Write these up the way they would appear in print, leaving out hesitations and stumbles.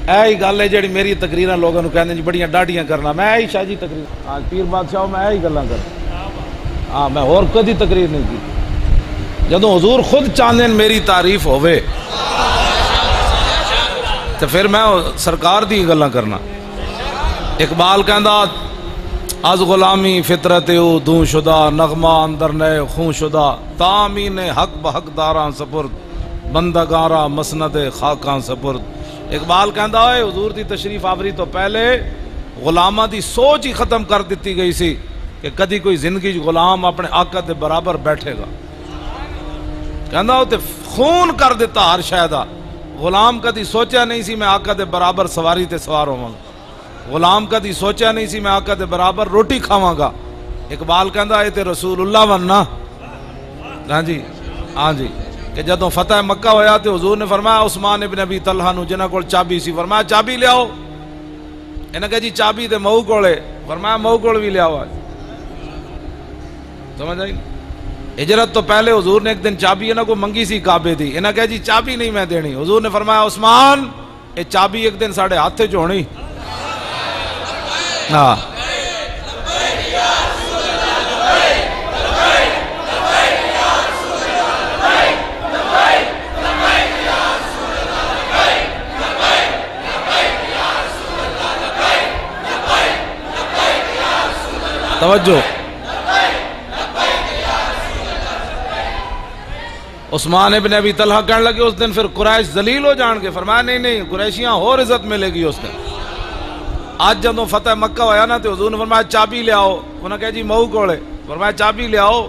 ہی گل ہے جی میری تقریر لوگوں کو کہتے ہیں بڑیاں ڈاڈیاں کرنا، میں ہی شاہ جی تقریر ہاں پیر بادشاہ میں ہی گلاں کر ہاں میں اور کدی تقریر نہیں کی جدوں حضور خود چاہتے ہیں میری تعریف ہوئے تو پھر میں سرکار دی گلاں کرنا۔ اقبال کہندا از غلامی فطرت او دوں شدہ نغمہ اندر نئے خون شدہ تامین حق بحق داراں سپرد بندگاراں مسند خاکاں سپرد۔ اقبال کہندا ہے حضور دی تشریف آوری تو پہلے غلاماں دی سوچ ہی ختم کر دیتی گئی سی کہ کدی کوئی زندگی غلام اپنے آقا دے برابر بیٹھے گا۔ کہندا وہ تے خون کر دیتا ہر شے دا، غلام کدی سوچا نہیں سی میں آقا دے برابر سواری تے سوار ہوواں گا، غلام کدی سوچا نہیں سی میں آقا دے برابر روٹی کھاواں گا۔ اقبال کہندا اے تے رسول اللہ وننا ہاں جی کہ جدوں فتح مکہ ہویا تے حضور نے فرمایا عثمان ابن ابی طلحہ نو جنہاں کول چابی سی فرمایا چابی لے آؤ، انہاں کہا جی چابی تے مئو کولے، فرمایا مئو کول بھی لے آؤ۔ سمجھ آئی؟ ہجرت تو پہلے حضور نے ایک دن چابی انہاں کو منگی سی کعبے دی، انہاں کہا جی چابی نہیں میں دینی، حضور نے فرمایا عثمان اے چابی ایک دن ساڑھے ہاتھے چ ہونی۔ ہاں توجہ، عثمان ابن ابی طلحہ کہنے لگے اس دن پھر قریش ذلیل ہو جان گے، فرمایا نہیں قریشیاں اور عزت ملے گی اس دن۔ آج جدوں فتح مکہ ہویا نا تو حضور نے فرمایا چابی لے آؤ، انہوں نے کہا جی مئو کولے، فرمایا چابی لے آؤ۔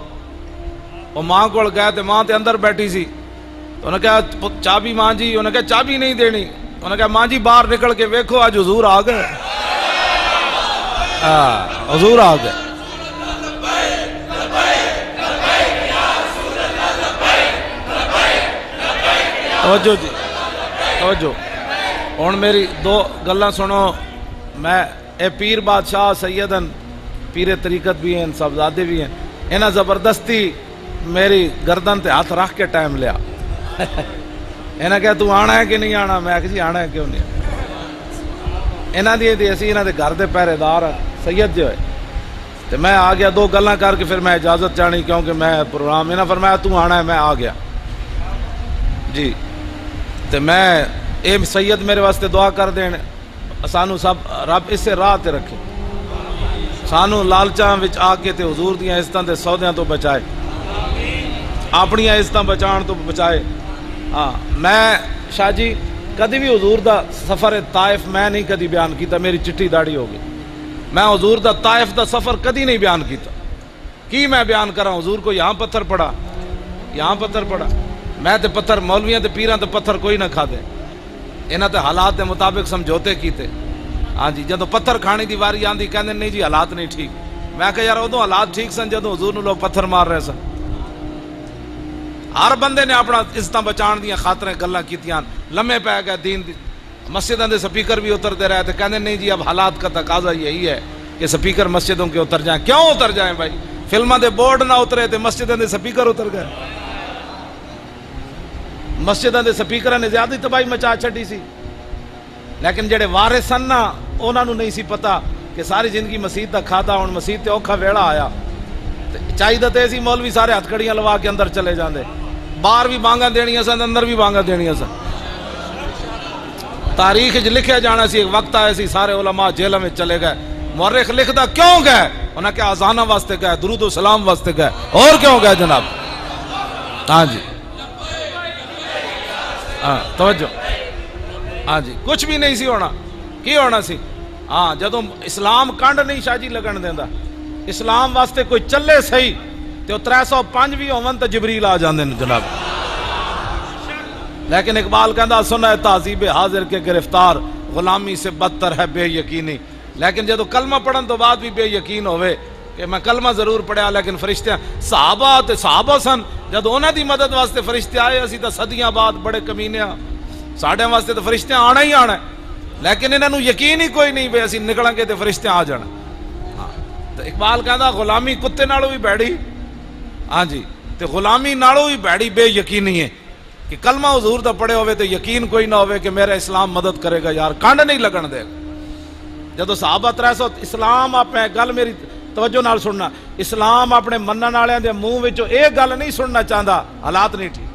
وہ ماں کول گئے تے ماں تے اندر بیٹھی سی، انہوں نے کہا چابی ماں جی، انہوں نے کہا چابی نہیں دینی، انہوں نے کہا ماں جی باہر نکل کے ویکھو آج حضور آ گئے، حضور آ گئے۔ توجہ جی توجہ، ہن میری دو گلاں سنو، میں اے پیر بادشاہ سیدن پیر طریقت بھی ہیں صاحبزادے بھی ہیں، انہاں زبردستی میری گردن تے ہاتھ رکھ کے ٹائم لیا، انہاں کہا تو آنا ہے کہ نہیں آنا، میں کہا جی آنا ہے کیوں نہیں، انہاں دی اسی انہاں دے گھر دے پہرے دار سید جو ہے، تو میں آ گیا دو گلاں کر کے پھر میں اجازت چاہنی کیونکہ میں پروگرام، انہاں فرمایا تو آنا ہے، میں آ گیا جی۔ تو میں اے سید میرے واسطے دعا کر دین سانو سب رب اس سے راہ تے رکھے، سانو لالچاں وچ آ کے تے حضور دیاں عزتاں تے سودیاں تو بچائے، اپنیاں عزتاں بچان تو بچائے۔ ہاں میں شاہ جی کدی بھی حضور دا سفر طائف میں نہیں کدی بیان کیتا، میری چٹھی داڑھی ہو گئی، میں حضور دا طائف دا سفر کدی نہیں بیان کیتا، کی میں بیان کراں، حضور کو یہاں پتھر پڑا یہاں پتھر پڑا، میں تے پتھر مولویاں تے پیراں تے پتھر کوئی نہ کھا دے، انہاں تے حالات دے مطابق سمجھوتے کیتے۔ ہاں جی جدوں پتھر کھانے دی واری آندی کہندے نہیں جی حالات نہیں ٹھیک، میں کہا یار ادوں حالات ٹھیک سن جدوں حضور نوں لوگ پتھر مار رہے سن۔ ہر بندے نے اپنا عزتاں بچان دیاں خاطریں گلاں کیتیاں، لمحے پے گئے دین دی، مسجداں دے سپیکر بھی اترتے رہے تے کہندے نہیں جی اب حالات کا تقاضا یہی ہے کہ سپیکر مسجدوں کے اتر جائیں، کیوں اتر جائیں بھائی، فلماں دے بورڈ نہ اترے تے مسجداں دے سپیکر اتر گئے، مسجداں دے سپیکراں نے زیادہ تباہی مچا چھڈی سی، لیکن جڑے وارث سن نا انہاں نوں نہیں سی پتا کہ ساری زندگی مسجد دا کھادا، ہن مسجد تے اوکھا ویڑا آیا، چاہیے تے سی مولوی سارے ہتھ کڑیاں لوا کے اندر چلے جاندے، باہر بھی بانگاں دینیاں سن اندر بھی بانگاں دینیاں سن، تاریخ وچ لکھیا جانا سی، ایک وقت آیا سی سارے علماء جیلاں وچ چلے گئے، مورخ لکھدا کیوں گئے، انہاں کہ اذاناں واسطے گئے، درود و سلام واسطے گئے، اور کیوں گئے جناب؟ ہاں جی ہاں توجہ، ہاں جی کچھ بھی نہیں سی ہونا، کی ہونا سی؟ ہاں جدوں اسلام کنڈ نہیں شاہ جی لگن دیندا، اسلام واسطے کوئی چلے صحیح تے 305 بھی ہون تے جبریل آ جاندے نے جناب، لیکن اقبال کہندا سنا ہے تہذیب حاضر کے گرفتار، غلامی سے بدتر ہے بے یقینی، لیکن جدوں کلمہ پڑھن تو بعد بھی بے یقین ہوئے کہ میں کلمہ ضرور پڑھیا لیکن فرشتے صحابہ سن، جدوں انہاں دی مدد واسطے فرشتے آئے، اسی تا صدیاں بعد بڑے کمینے ہاں، ساڈے واسطے تو فرشتے آنا ہی آنا ہے، لیکن انہاں نوں یقین ہی کوئی نہیں بھی اسی نکلاں گے تے فرشتے آ جانا۔ ہاں تو اقبال کہندا غلامی کتے نالوں بھی بھڑی، ہاں جی تے غلامی نالوں بھی بھڑی بے یقینی ہے، کہ کلمہ حضور دا پڑھے ہوئے تو یقین کوئی نہ ہوئے کہ میرا اسلام مدد کرے گا یار، کانڈ نہیں لگن دے گا۔ جدو صحابہ 300 اسلام اپنے گل میری توجہ نال سننا، اسلام اپنے منن والے دے منہ وچوں ایک گل نہیں سننا چاہتا، حالات نہیں ٹھیک۔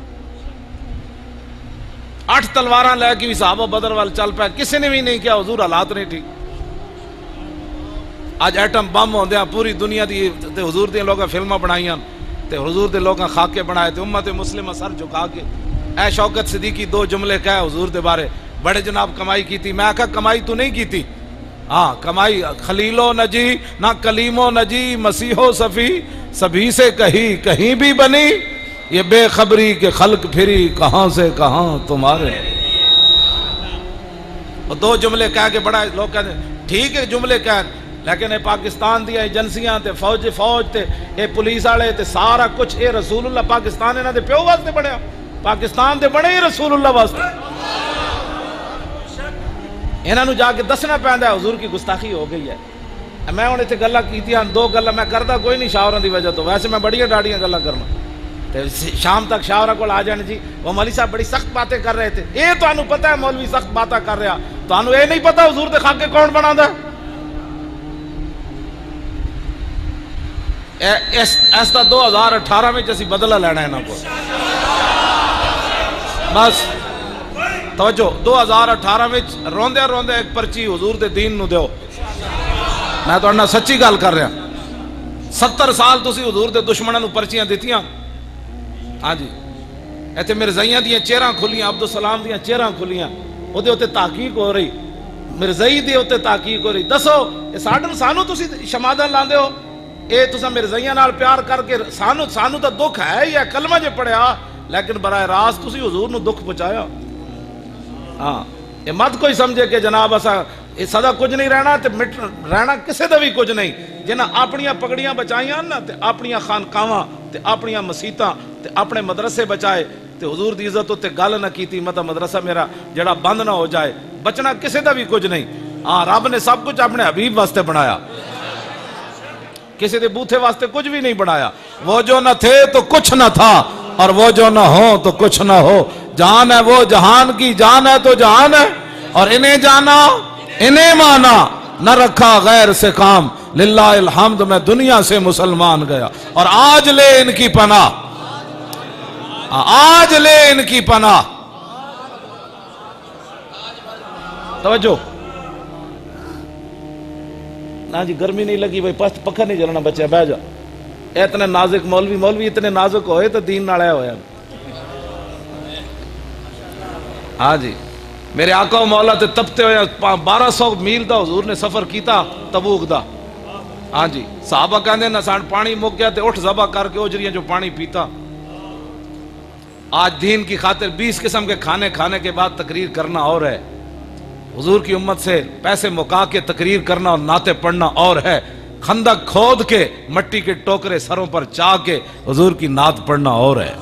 8 تلواراں لے کے بھی صحابہ بدر وال چل پے، کسی نے بھی نہیں کیا حضور حالات نہیں ٹھیک۔ اج ایٹم بم ہوندیاں پوری دنیا دی تے حضور دے لوگاں فلماں بنائیاں تے حضور دے لوگاں خاکے بنائے تے امت مسلمہ سر جھکا کے اے شوکت صدیقی 2 جملے کہے حضور دے بارے، بڑے جناب کمائی کیتی۔ میں کہا کمائی تو نہیں کیتی، ہاں کمائی خلیل و نجی نہ کلیم و نجی مسیح و صفی سبھی سے کہیں بھی بنی، یہ بے خبری کے خلق پھری کہاں سے کہاں تمہارے۔ اور 2 جملے کہہ کے بڑا لوگ کہتے ہیں ٹھیک ہے جملے کہہ، لیکن اے پاکستان دی ایجنسیاں تے فوج تے اے پولیس والے تے سارا کچھ اے رسول اللہ پاکستان انہاں دے پیو واسطے بنیا، پاکستان دے بنے ہی رسول اللہ واسطے۔ انہاں نو جا کے دسنا پیندا ہے حضور کی گستاخی ہو گئی ہے۔ میں ہن ایتھے گلاں کیتیاں 2 گلاں میں کردا کوئی نہیں شاوراں دی وجہ تو، ویسے میں بڑیاں ڈاڑیاں گلاں کرنا تے شام تک شاوراں کول آ جان جی وہ مولوی صاحب بڑی سخت باتیں کر رہے تھے۔ اے تانوں پتہ ہے مولوی سخت باتاں کر رہا، تانوں اے نہیں پتہ حضور دے خاکے کون بناوندا ہے؟ اس دا 2018 میں اسی بدلہ لینا ہے نا کو بس توجہ 2018 میں روندے ایک پرچی حضور دے دین نو دیو۔ میں تو انہا سچی گال کر رہا 70 سال تسی حضور دے دشمنوں نو پرچیاں دیتیاں، ہاں جی ایتھے مرزائیاں دیاں چہراں کھلیاں، عبدالسلام دیاں چہراں کھلیاں، او دے ہوتے تحقیق ہو رہی، مرزائی دے ہوتے تحقیق ہو رہی۔ دسو سانو تسی شمادن لاندے ہو، اے تسا مرزائیاں نال پیار کر کے سانو تا دکھ ہے یا کلمہ جے پڑھیا، لیکن براہ راست تسی حضور نو دکھ پہنچایا۔ ہاں یہ مت کوئی سمجھے کہ جناب اسا سدا کچھ نہیں رہنا تے رہنا کسے دا بھی کچھ نہیں، جنہاں اپنیاں پگڑیاں بچائیاں نا تے اپنیاں خانقاواں تے اپنیاں مسیتاں تے اپنے مدرسے بچائے تے حضور دی عزت تے گل نہ کیتی مطلب مدرسہ میرا جڑا بند نہ ہو جائے، بچنا کسے دا بھی کچھ نہیں۔ ہاں رب نے سب کچھ اپنے حبیب واسطے بنایا، کسی دے بوتھے واسطے کچھ بھی نہیں بنایا۔ وہ جو نہ تھے تو کچھ نہ تھا اور وہ جو نہ ہو تو کچھ نہ ہو، جان ہے وہ جہان کی جان ہے تو جہان ہے، اور انہیں جانا انہیں مانا نہ رکھا غیر سے کام، للہ الحمد میں دنیا سے مسلمان گیا اور آج لے ان کی پناہ، آج لے ان کی پناہ۔ توجہ نا جی گرمی نہیں لگی بھائی پکھا نہیں جلنا بچہ بہ جا، اتنے نازک مولوی اتنے نازک ہوئے تو دین نال ہویا۔ ہاں جی میرے آقا و مولا تے تپتے ہوئے 1200 میل دا حضور نے سفر کیتا تبوک دا۔ ہاں جی صحابہ کہندے نہ سان پانی مک گیا تے اٹھ ذبح کر کے اجریاں جو پانی پیتا۔ آج دین کی خاطر 20 قسم کے کھانے کے بعد تقریر کرنا اور ہے، حضور کی امت سے پیسے مکا کے تقریر کرنا اور نعتیں پڑھنا اور ہے، خندق کھود کے مٹی کے ٹوکرے سروں پر چاہ کے حضور کی نعت پڑھنا اور ہے۔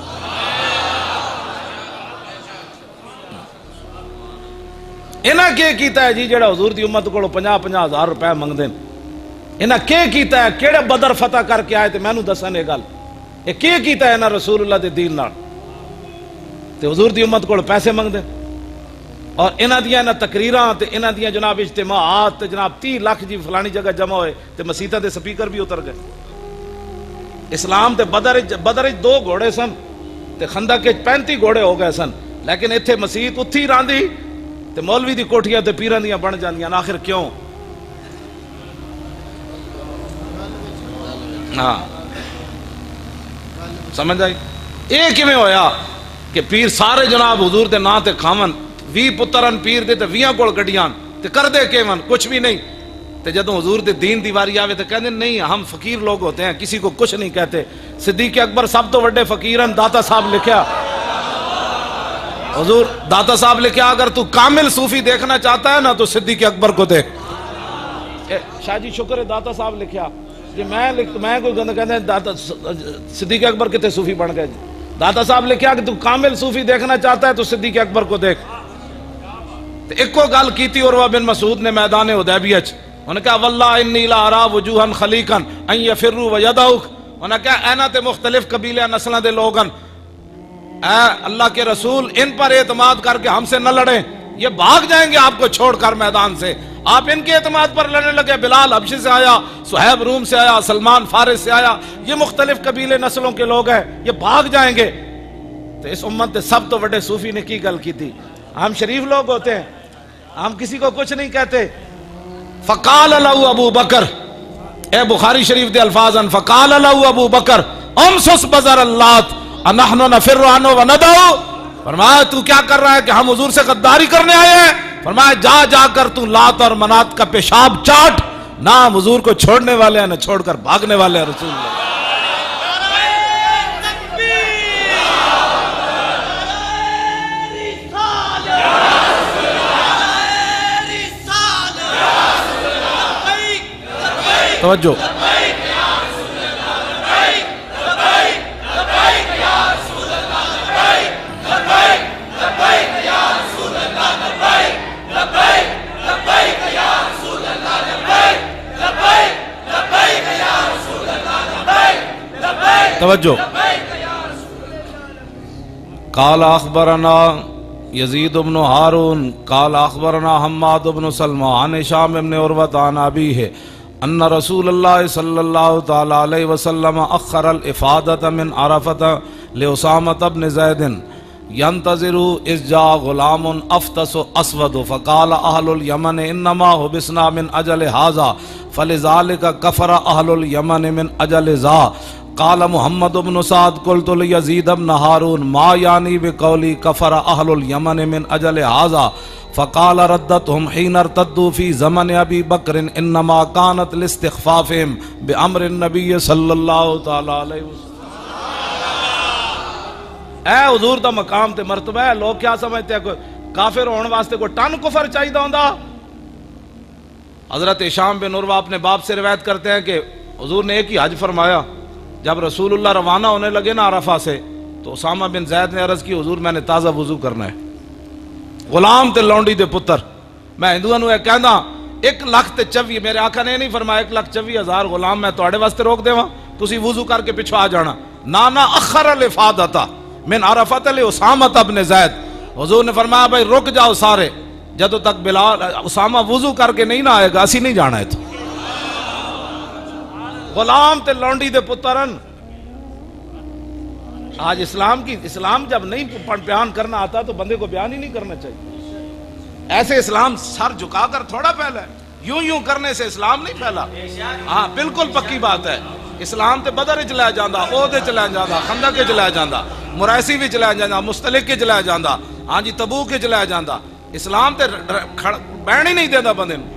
انہاں کیا کیتا ہے جی جڑا حضور دی امت کو 50-50 ہزار روپے منگ دیں؟ انہاں کیا کیتا ہے؟ کیڑے بدر فتح کر کے آئے تے میں نو دسن یہ گل، یہ کیا کیتا ہے انہاں رسول اللہ دے دین نال تے حضور دی امت کو پیسے منگ دیں؟ اور انہاں دیاں انہاں تقریراں تے انہاں دیاں جناب اجتماعات تے جناب 30 لاکھ جی فلانی جگہ جمع ہوئے تے مسیتاں دے سپیکر بھی اتر گئے۔ اسلام تے بدر 2 گھوڑے سن تے خندق 35 گھوڑے ہو گئے سن، لیکن ایتھے مسیت اتھی راندی تے مولوی دی کوٹھیاں تے پیران دیاں بن جاندیاں۔ آخر کیوں؟ ہاں سمجھ آئی؟ اے کیویں ہویا کہ پیر سارے جناب حضور دے نام تے کھاون، 20 پترن پیر دے تے 20 کول گڈیاں تے کر دے کیون کچھ بھی نہیں، تے جدوں حضور دے دین دی واری آوے تے کہندے نہیں ہم فقیر لوگ ہوتے ہیں کسی کو کچھ نہیں کہتے۔ صدیق اکبر سب تو بڑے فقیرن، داتا صاحب لکھیا، حضور داتا صاحب لکھیا اگر تو کامل صوفی دیکھنا چاہتا ہے نا تو صدیق اکبر کو دیکھ۔ شاہ جی شکر ہے داتا صاحب لکھیا جی میں کوئی گند کہتے ہیں صدیق اکبر کتے صوفی بن گئے جی۔ داتا صاحب لکھیا کہ تو کامل صوفی دیکھنا چاہتا ہے تو صدیق اکبر کو دیکھ۔ ایک کو گل کیتی عروہ بن مسعود نے میدان حدیبیہ وچ، انہوں نے کہا واللہ انی لا ارا وجوہا خلیقا ان یفروا ویدعوک، انہوں نے کہا اینا تے مختلف قبیلے نسلاں دے لوگن اے اللہ کے رسول ان پر اعتماد کر کے ہم سے نہ لڑیں، یہ بھاگ جائیں گے آپ کو چھوڑ کر میدان سے. آپ ان کے اعتماد پر لڑنے لگے. بلال حبشی سے آیا، صہیب روم سے آیا، سلمان فارس سے آیا، یہ مختلف قبیلے نسلوں کے لوگ ہیں، یہ بھاگ جائیں گے. تو اس امت سب تو بڑے صوفی نے کی گل کی تھی. ہم شریف لوگ ہوتے ہیں، ہم کسی کو کچھ نہیں کہتے. فقال له ابو بکر، اے بخاری شریف دے الفاظ ان، فقال له ابو بکر امسس بزر اللات انحن نفر عنه وندعو. فرمایا تو کیا کر رہا ہے کہ ہم حضور سے غداری کرنے آئے ہیں؟ فرمایا جا جا کر تو لات اور منات کا پیشاب چاٹ. نہ ہم حضور کو چھوڑنے والے ہیں نہ چھوڑ کر بھاگنے والے ہیں. رسول اللہ توجہ. توجہ. قال اخبرنا یزید بن ہارون قال اخبرنا حماد بن سلمہ عن ہشام بن عروہ عن ابیہ ان رسول اللہ صلی اللہ تعالی علیہ وسلم اخر الافادۃ من عرفۃ لاسامۃ بن زید ينتظر اذ جاء غلام افطس اسود فقال اہل الیمن انما حبسنا من اجل هذا فلذلك كفر اہل الیمن من اجل ذا. قال محمد بن سعد قلت لیزید بن ہارون ما یعنی بقولی کفر اہل الیمن من اجل هذا فقال ردتهم حين ارتدوا في زمن ابي بکر انما كانت لاستخفافهم بامر النبي صلی اللہ تعالی علیہ وسلم. اے حضور دا مقام تے مرتبہ ہے. لوگ کیا سمجھتے ہیں کوئی کافر ہونے واسطے کوئی ٹن کفر چاہیے ہوندا؟ حضرت ہشام بن عروہ اپنے باپ سے روایت کرتے ہیں کہ حضور نے ایک ہی حج فرمایا. جب رسول اللہ روانہ ہونے لگے نا عرفہ سے تو اسامہ بن زید نے عرض کی حضور میں نے تازہ وضو کرنا ہے. غلام تے لونڈی دے پتر میں ہندوؤں نو کہندا 1,24,000 میرے آقا نے نہیں فرمایا 1,24,000 غلام میں تواڈے واسطے روک دیواں تسی وضو کر کے پیچھے آ جانا. نانا اخر الافادۃ من عرفۃ لاسامۃ بن زید. حضور نے فرمایا بھائی رک جاؤ سارے، جدوں تک بلال اسامہ وضو کر کے نہیں نہ آئے گا اسی نہیں جانا ہے. تو غلام تے لونڈی دے پترن آج اسلام جب نہیں بیان کرنا آتا تو بندے کو بیان ہی نہیں کرنا چاہیے. ایسے اسلام سر جھکا کر تھوڑا پھیلا ہے، یوں کرنے سے اسلام نہیں پھیلا. ہاں بالکل پکی بات ہے. اسلام تے بدر وچ لے جاندا، عہد وچ لے جاندا، خندق وچ لے جاندا، مریسی وچ لے جاندا، مستلق وچ لے جاندا، ہاں جی تبوک وچ لے جاندا. اسلام تے بہن ہی نہیں دیندا بندے نوں.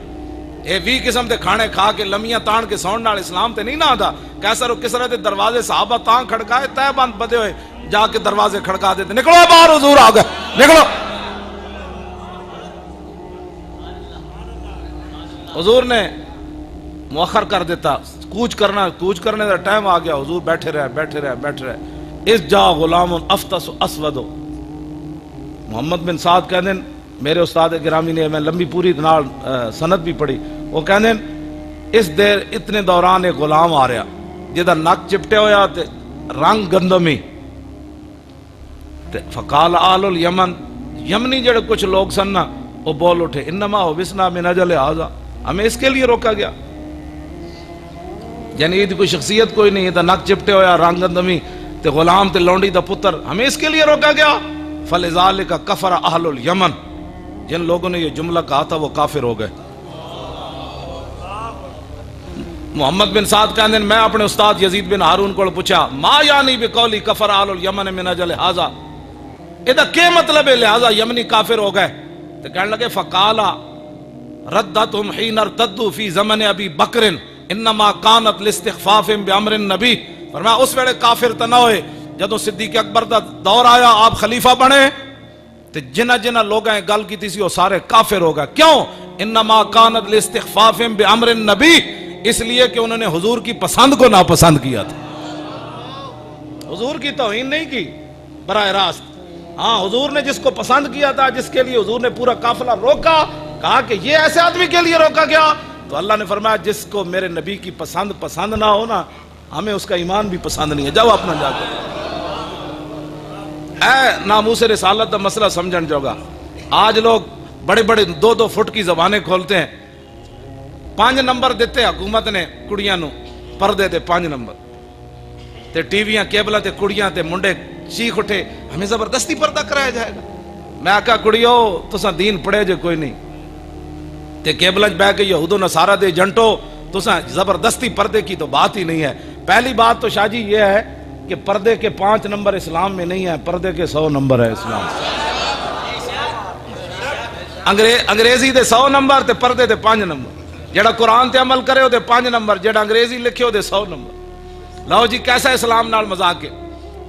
اے 20 قسم دے کھانے کھا کے لمیاں تان کے سون نال اسلام تے نہیں نہ آندا. کیسر و کسرا دے دروازے صحابہ تاں کھڑکائے تے بند بدے ہوئے جا کے دروازے کھڑکا دیتے نکلو باہر حضور آ گئے نکلو. حضور نے مؤخر کر دیتا، کوچ کرنے دا ٹائم آ گیا. حضور بیٹھے رہے. اس جا غلام افطس اسود. محمد بن سعد کہندے میرے استاد گرامی نے میں لمبی پوری نال سند بھی پڑھی. وہ کہندے اس دیر اتنے دوران ایک غلام آ رہا جہدا نک چپٹے ہویا تے رنگ گندمی. فقال آل الیمن، یمنی جڑے کچھ لوگ سن نا وہ بول اٹھے انما حبسنا من اجل ھذا، ہمیں اس کے لیے روکا گیا. یعنی یہ کوئی شخصیت کوئی نہیں ہے، نک چپٹے ہویا رنگ گندمی تے غلام تے لونڈی دا پتر، ہمیں اس کے لیے روکا گیا. فلذالک کفر اہل الیمن، جن لوگوں نے یہ جملہ کہا تھا وہ کافر ہو گئے. محمد بن سعد کہندے میں اپنے استاد یزید بن ہارون کو پوچھا ما یعنی بقولی کفر اہل الیمن من اجل ھذا، ادا کیا مطلب ہے لہذا یمنی کافر ہو گئے؟ تو کہنے لگے فقالا ردتهم حين ارتدوا في زمن ابی بکر انما كانت لاستخفاف بامر النبی. فرمایا اس ویلے کافر تو نہ ہوئے جدو صدیق اکبر دا دور آیا آپ خلیفہ بنے تو جنہ لوگوں نے گل کی سی وہ سارے کافر ہو گئے. کیوں؟ انما كانت لاستخفاف بامر النبی، اس لیے کہ انہوں نے حضور کی پسند کو ناپسند کیا تھا. حضور کی توہین نہیں کی براہ راست، ہاں حضور نے جس کو پسند کیا تھا، جس کے لیے حضور نے پورا قافلہ روکا، کہا کہ یہ ایسے آدمی کے لیے روکا گیا، تو اللہ نے فرمایا جس کو میرے نبی کی پسند نہ ہو نا، ہمیں اس کا ایمان بھی پسند نہیں ہے، جاؤ اپنا جا کر. اے ناموس رسالت دا مسئلہ سمجھن جوگا آج لوگ بڑے بڑے 2-2 فٹ کی زبانیں کھولتے ہیں. 5 نمبر دیتے حکومت نے کڑیاں نو پردے تے 5 نمبر تے ٹی ویاں کیبلاں تے کڑیاں تے منڈے چیخ اٹھے ہمیں زبردستی پردہ کرایا جائے گا. میں آکھا کڑیو تساں دین پڑھے جو کوئی نہیں تے کیبلاں بہ کے یہود و نصارہ دے جنٹو تساں زبردستی پردے کی تو بات ہی نہیں ہے. پہلی بات تو شاہ جی یہ ہے کہ پردے کے 5 نمبر اسلام میں نہیں ہے, پردے کے 100 نمبر ہے اسلام. انگریزی دے 100 نمبر تے پردے دے 5 نمبر. جڑا قرآن تے عمل کرے ہو دے 5 نمبر, جڑا انگریزی لکھے ہو دے 100 نمبر. لو جی کیسا اسلام نال مذاق ہے.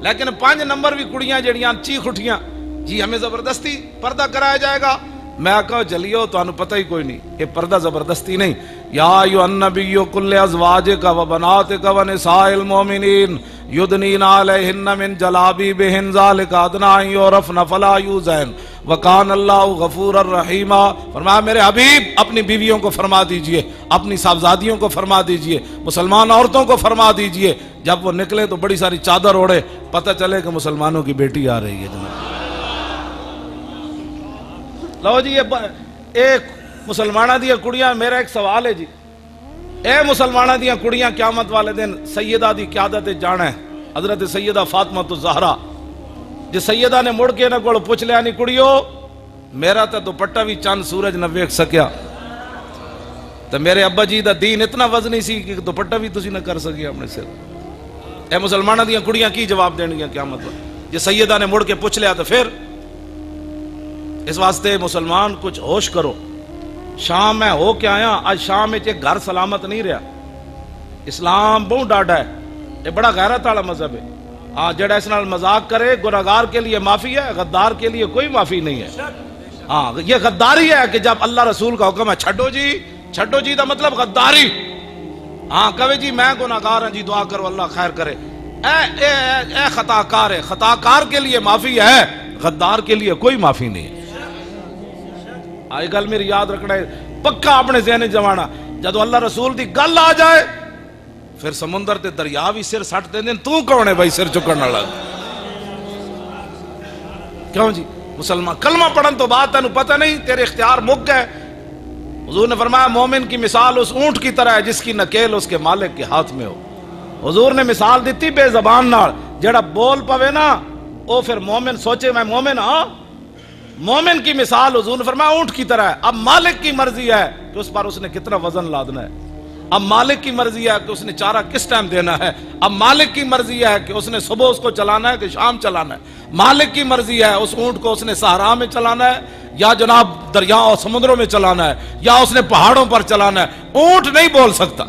لیکن 5 نمبر بھی کڑیاں جڑیاں چیخ اٹھیاں جی ہمیں زبردستی پردہ کرایا جائے گا. میں کہا جلیو تو انہوں پتہ ہی کوئی نہیں, یہ پردہ زبردستی نہیں. یا ایھا النبی کل ازواجک و بناتک و نساء المؤمنین یدنین علیہن من جلابیبہن ذالک ادنی ان یعرفن فلا یؤذین وکان اللہ غفور الرحیم. فرمایا میرے حبیب اپنی بیویوں کو فرما دیجئے, اپنی صاحبزادیوں کو فرما دیجئے, مسلمان عورتوں کو فرما دیجئے جب وہ نکلے تو بڑی ساری چادر اوڑے, پتہ چلے کہ مسلمانوں کی بیٹی آ رہی ہے. جناب لو جی ایک مسلمانہ دیا کڑیاں, میرا ایک سوال ہے جی, اے مسلمانہ دیا کڑیاں قیامت والے دن سیدہ دی قیادت جانا ہے حضرت سیدہ فاطمہ الزہرا. جی سیدہ نے مڑ کے نہ کوڑ پوچھ لیا نہیں کڑیو میرا تا دوپٹہ بھی چاند سورج نہ ویکھ سکیا تو میرے ابا جی دا دین اتنا وزنی سی کہ دوپٹہ بھی تسی نہ کر سکیا اپنے سر. اے مسلمانہ دیا کڑیاں کی جواب دین گیا قیامت والے. جی سیدہ نے مڑ کے پوچھ لیا تو پھر اس واسطے مسلمان کچھ ہوش کرو. شام میں ہو کے آیا, آج شام میں ایک گھر سلامت نہیں رہا. اسلام بہت ڈاڈا ہے, یہ بڑا غیرت والا مذہب ہے. ہاں جڑا اس نال مذاق کرے گناہگار کے لیے معافی ہے, غدار کے لیے کوئی معافی نہیں ہے. ہاں یہ غداری ہے کہ جب اللہ رسول کا حکم ہے چھڈو جی دا مطلب غداری. ہاں کہے جی میں گناہگار ہوں جی دعا کرو اللہ خیر کرے. اے خطا کار ہے, خطا کار کے لیے معافی ہے, غدار کے لیے کوئی معافی نہیں ہے. آئی گل میری یاد رکھنا ہے پکا اپنے ذہن جوانا. جدو اللہ رسول دی گل آ جائے پھر سمندر تے دریا بھی سر سٹ دے دین. تو کون ہے بھائی سر چکن والا؟ کیوں جی مسلمان کلمہ پڑھن تو بعد تینوں پتہ نہیں تیرے اختیار مک گئے. حضور نے فرمایا مومن کی مثال اس اونٹ کی طرح ہے جس کی نکیل اس کے مالک کے ہاتھ میں ہو. حضور نے مثال دیتی بے زبان نال, جڑا بول پوے نا او پھر مومن سوچے میں مومن ہاں. مومن کی مثال حضور نے فرمایا اونٹ کی طرح ہے. اب مالک کی مرضی ہے کہ اس پر اس نے کتنا وزن لادنا ہے. اب مالک کی مرضی ہے کہ اس نے چارہ کس ٹائم دینا ہے. اب مالک کی مرضی ہے کہ اس نے صبح اس کو چلانا ہے کہ شام چلانا ہے. مالک کی مرضی ہے اس اونٹ کو اس نے صحرا میں چلانا ہے یا جناب دریا اور سمندروں میں چلانا ہے یا اس نے پہاڑوں پر چلانا ہے. اونٹ نہیں بول سکتا,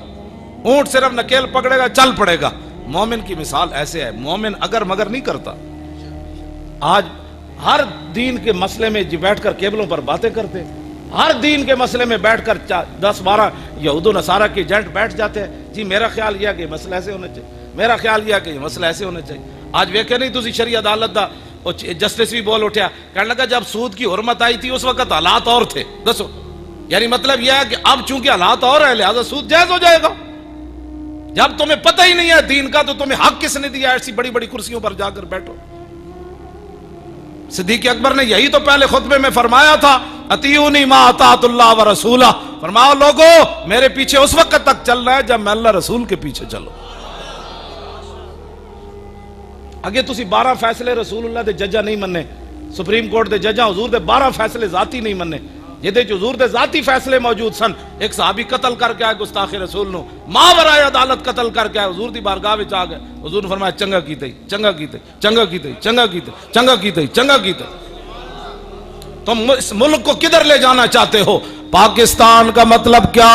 اونٹ صرف نکیل پکڑے گا چل پڑے گا. مومن کی مثال ایسے ہے, مومن اگر مگر نہیں کرتا. آج ہر دین کے مسئلے میں جی بیٹھ کر کیبلوں پر باتیں کرتے, ہر دین کے مسئلے میں بیٹھ کر 10-12 یہود و نصارہ کے ایجنٹ بیٹھ جاتے ہیں. جی میرا خیال یہ ہے کہ یہ مسئلہ ایسے ہونا چاہیے, میرا خیال یہ ہے کہ یہ مسئلہ ایسے ہونا چاہیے. آج ویکھے نہیں تسی شرعی عدالت دا جسٹس بھی بول اٹھیا, کہنے لگا جب سود کی حرمت آئی تھی اس وقت حالات اور تھے. دسو یعنی مطلب یہ ہے کہ اب چونکہ حالات اور ہیں لہذا سود جائز ہو جائے گا. جب تمہیں پتہ ہی نہیں ہے دین کا تو تمہیں حق کس نے دیا ایسی بڑی بڑی کرسیوں پر جا کر بیٹھو. صدیق اکبر نے یہی تو پہلے خطبے میں فرمایا تھا, اطیعونی ما اطاعت اللہ و رسولہ. فرماؤ لوگو میرے پیچھے اس وقت تک چلنا ہے جب میں اللہ رسول کے پیچھے چلو. اگے تسی 12 فیصلے رسول اللہ دے ججا نہیں مننے, سپریم کورٹ دے ججا حضور دے 12 فیصلے ذاتی نہیں مننے جہدے حضور دے ذاتی فیصلے موجود سن. ایک صحابی قتل کر کے آئے گستاخ رسول نو, ماں برائے عدالت قتل کر کے آئے, حضور دی بارگاہ وچ آ گئے. حضور نے فرمایا چنگا کیتے چنگا کیتے چنگا کیتے چنگا کیتے چنگا کیتے چنگا کیتے. تم اس ملک کو کدھر لے جانا چاہتے ہو؟ پاکستان کا مطلب کیا؟